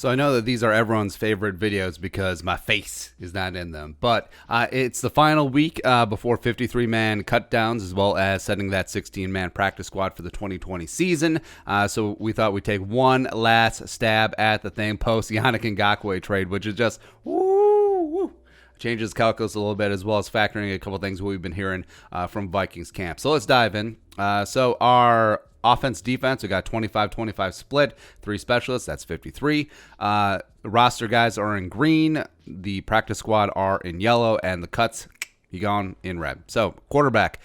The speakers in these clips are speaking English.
So I know that these are everyone's favorite videos because my face is not in them. But it's the final week before 53-man cutdowns, as well as setting that 16-man practice squad for the 2020 season. So we thought we'd take one last stab at the thing post Yannick Ngakoue trade, which is just woo. Changes calculus a little bit, as well as factoring a couple things we've been hearing from Vikings camp. So let's dive in. So our offense, defense, we got 25-25 split, 3 specialists, that's 53. Roster guys are in green, the practice squad are in yellow, and the cuts, you gone in red. So quarterback,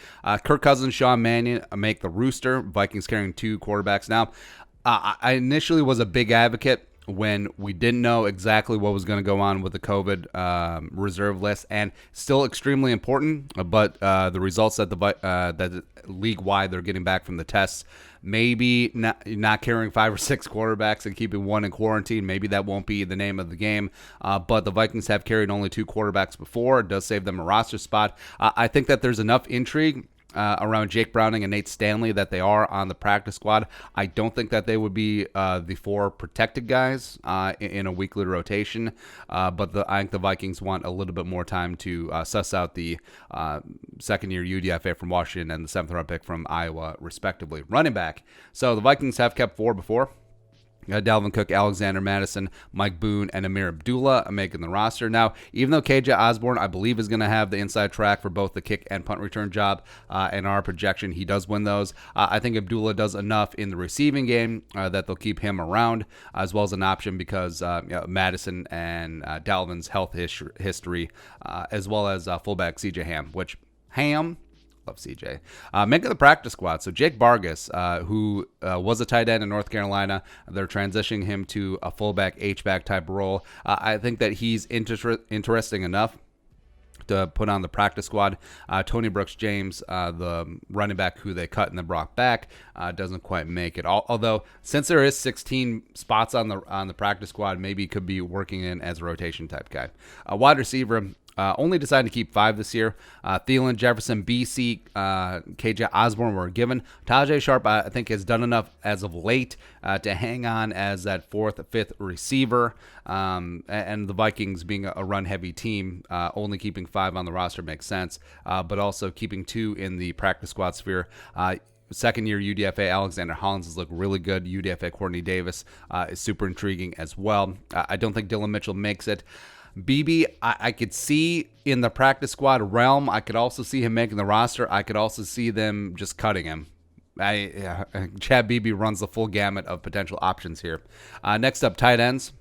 Kirk Cousins, Sean Mannion make the rooster. Vikings carrying 2 quarterbacks now. I initially was a big advocate when we didn't know exactly what was going to go on with the COVID reserve list, and still extremely important, but the results that that league-wide they're getting back from the tests, maybe not carrying 5 or 6 quarterbacks and keeping one in quarantine, maybe that won't be the name of the game, but the Vikings have carried only 2 quarterbacks before. It does save them a roster spot. I think that there's enough intrigue around Jake Browning and Nate Stanley that they are on the practice squad. I don't think that they would be the 4 protected guys in a weekly rotation, but I think the Vikings want a little bit more time to suss out the second-year UDFA from Washington and the 7th-round pick from Iowa, respectively. Running back. So the Vikings have kept 4 before. Dalvin Cook, Alexander Madison, Mike Boone, and Amir Abdullah making the roster. Now, even though KJ Osborne, I believe, is going to have the inside track for both the kick and punt return job, in our projection, he does win those. I think Abdullah does enough in the receiving game that they'll keep him around, as well as an option because Madison and Dalvin's health history, as well as fullback CJ Ham, which Ham... Love CJ. Making the practice squad. So Jake Vargas, who was a tight end in North Carolina, they're transitioning him to a fullback, H-back type role. I think that he's interesting enough to put on the practice squad. Tony Brooks-James, the running back who they cut and then brought back, doesn't quite make it. Although, since there is 16 spots on the practice squad, maybe he could be working in as a rotation type guy. Wide receiver, only decided to keep 5 this year. Thielen, Jefferson, BC, KJ Osborne were given. Tajay Sharp, I think, has done enough as of late to hang on as that 4th, 5th receiver. And the Vikings being a run-heavy team, only keeping 5 on the roster makes sense, but also keeping 2 in the practice squad sphere. Second-year UDFA Alexander Hollins has looked really good. UDFA Courtney Davis is super intriguing as well. I don't think Dylan Mitchell makes it. BB, I could see in the practice squad realm. I could also see him making the roster. I could also see them just cutting him. Chad Beebe runs the full gamut of potential options here. Next up, tight ends.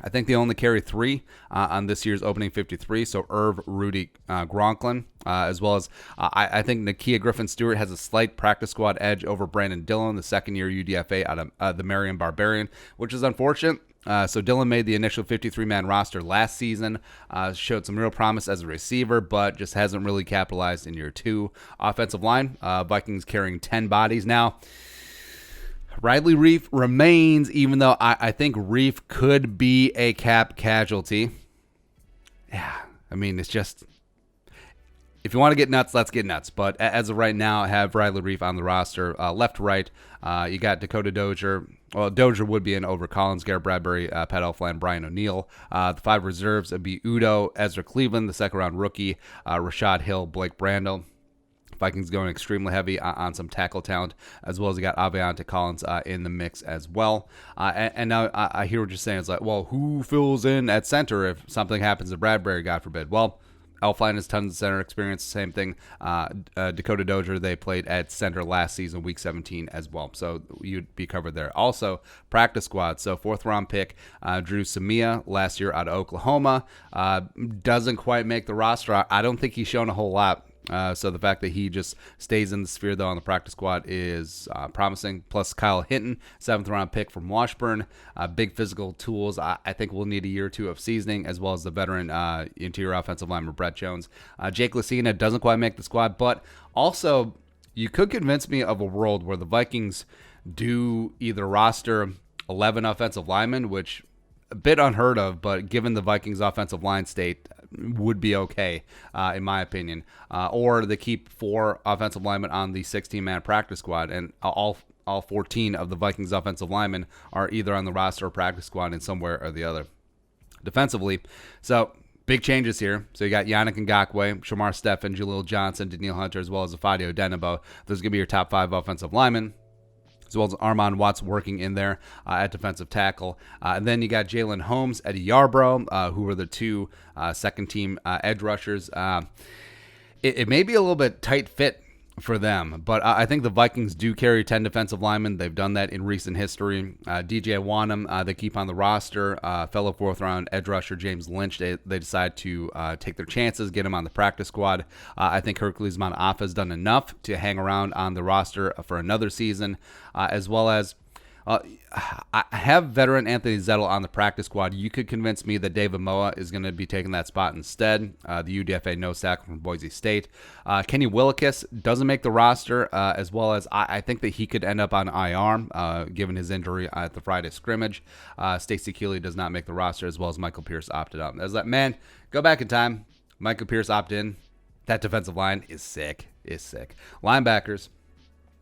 I think they only carry 3 on this year's opening 53. So Irv, Rudy, Gronklin, as well as I think Nakia Griffin-Stewart has a slight practice squad edge over Brandon Dillon, the second-year UDFA out of the Marion Barbarian, which is unfortunate. So Dillon made the initial 53-man roster last season, showed some real promise as a receiver, but just hasn't really capitalized in year 2. Offensive line, Vikings carrying 10 bodies now. Riley Reiff remains, even though I think Reiff could be a cap casualty. Yeah, I mean, it's just... If you want to get nuts, let's get nuts. But as of right now, I have Riley Reiff on the roster. Left to right, you got Dakota Dozier. Well, Dozier would be in over Collins, Garrett Bradbury, Pat Elflein, Brian O'Neill. The 5 reserves would be Udo, Ezra Cleveland, the second-round rookie, Rashad Hill, Blake Brandel. Vikings going extremely heavy on some tackle talent, as well as you got Aviante Collins in the mix as well. And now I hear what you're saying. It's like, well, who fills in at center if something happens to Bradbury, God forbid? Well, Elflein has tons of center experience. Same thing. Dakota Dozier, they played at center last season, week 17 as well. So you'd be covered there. Also, practice squad. So 4th-round pick, Drew Samia last year out of Oklahoma. Doesn't quite make the roster. I don't think he's shown a whole lot. So the fact that he just stays in the sphere, though, on the practice squad is promising. Plus Kyle Hinton, 7th-round pick from Washburn. Big physical tools. I think we'll need a year or 2 of seasoning, as well as the veteran interior offensive lineman Brett Jones. Jake Lucina doesn't quite make the squad, but also you could convince me of a world where the Vikings do either roster 11 offensive linemen, which a bit unheard of, but given the Vikings offensive line state, would be okay, in my opinion. Or they keep 4 offensive linemen on the 16-man practice squad, and all all 14 of the Vikings offensive linemen are either on the roster or practice squad in somewhere or the other. Defensively, so big changes here. So you got Yannick Ngakoue, Shamar Stephen, Jaleel Johnson, Daniil Hunter, as well as Afadio Denebo. Those are going to be your top 5 offensive linemen, as well as Armand Watts working in there at defensive tackle. And then you got Jalen Holmes, Eddie Yarbrough, who were the 2 second-team edge rushers. It may be a little bit tight fit for them, but I think the Vikings do carry 10 defensive linemen. They've done that in recent history. DJ Wanham, they keep on the roster. Fellow 4th-round edge rusher James Lynch, they decide to take their chances, get him on the practice squad. I think Hercules Manafa has done enough to hang around on the roster for another season, as well as I have veteran Anthony Zettel on the practice squad. You could convince me that David Moa is going to be taking that spot instead. The UDFA no sack from Boise State. Kenny Willekes doesn't make the roster, as well as I think that he could end up on IR, given his injury at the Friday scrimmage. Stacey Keeley does not make the roster, as well as Michael Pierce opted out. As that man, go back in time. Michael Pierce opted in. That defensive line is sick. Linebackers.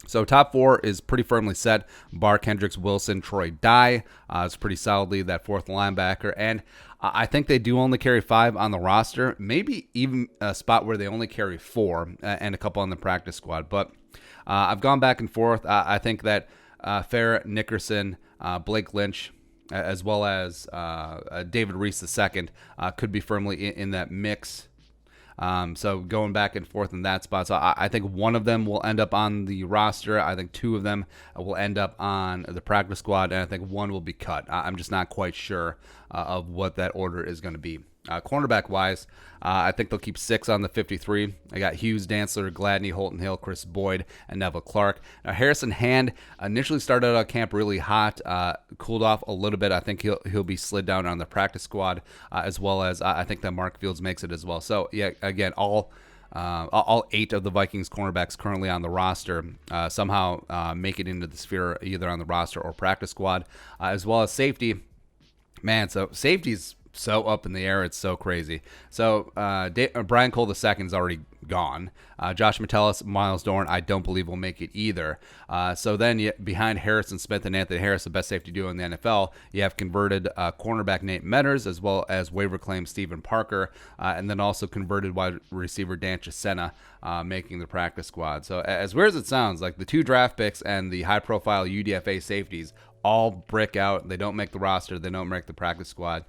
So top 4 is pretty firmly set. Barr, Kendricks, Wilson, Troy Dye. It's pretty solidly that 4th linebacker. And I think they do only carry 5 on the roster. Maybe even a spot where they only carry 4 and a couple on the practice squad. But I've gone back and forth. I think that Farrah Nickerson, Blake Lynch, as well as David Reese II could be firmly in that mix. So going back and forth in that spot. So I think one of them will end up on the roster. I think 2 of them will end up on the practice squad. And I think 1 will be cut. I'm just not quite sure of what that order is going to be. Cornerback-wise, I think they'll keep 6 on the 53. I got Hughes, Dantzler, Gladney, Holton Hill, Chris Boyd, and Neville Clark. Now, Harrison Hand initially started out camp really hot, cooled off a little bit. I think he'll be slid down on the practice squad, as well as I think that Mark Fields makes it as well. So, yeah, again, all 8 of the Vikings cornerbacks currently on the roster somehow make it into the sphere, either on the roster or practice squad, as well as safety. Man, so safety's so up in the air, it's so crazy. So Brian Cole II is already gone. Josh Metellus, Miles Dorn, I don't believe will make it either. So then behind Harrison Smith and Anthony Harris, the best safety duo in the NFL, you have converted cornerback Nate Metters, as well as waiver claim Stephen Parker, and then also converted wide receiver Dan Chisena, making the practice squad. So as weird as it sounds, like the 2 draft picks and the high-profile UDFA safeties all brick out. They don't make the roster. They don't make the practice squad.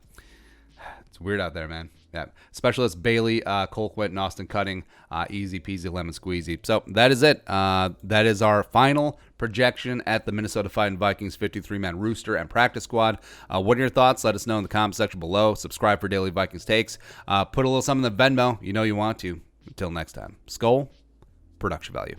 It's weird out there, man. Yeah. Specialist Bailey, Colquitt, and Austin Cutting. Easy peasy lemon squeezy. So that is it. That is our final projection at the Minnesota Fighting Vikings 53-man rooster and practice squad. What are your thoughts? Let us know in the comment section below. Subscribe for daily Vikings takes. Put a little something in the Venmo. You know you want to. Until next time. Skull, production value.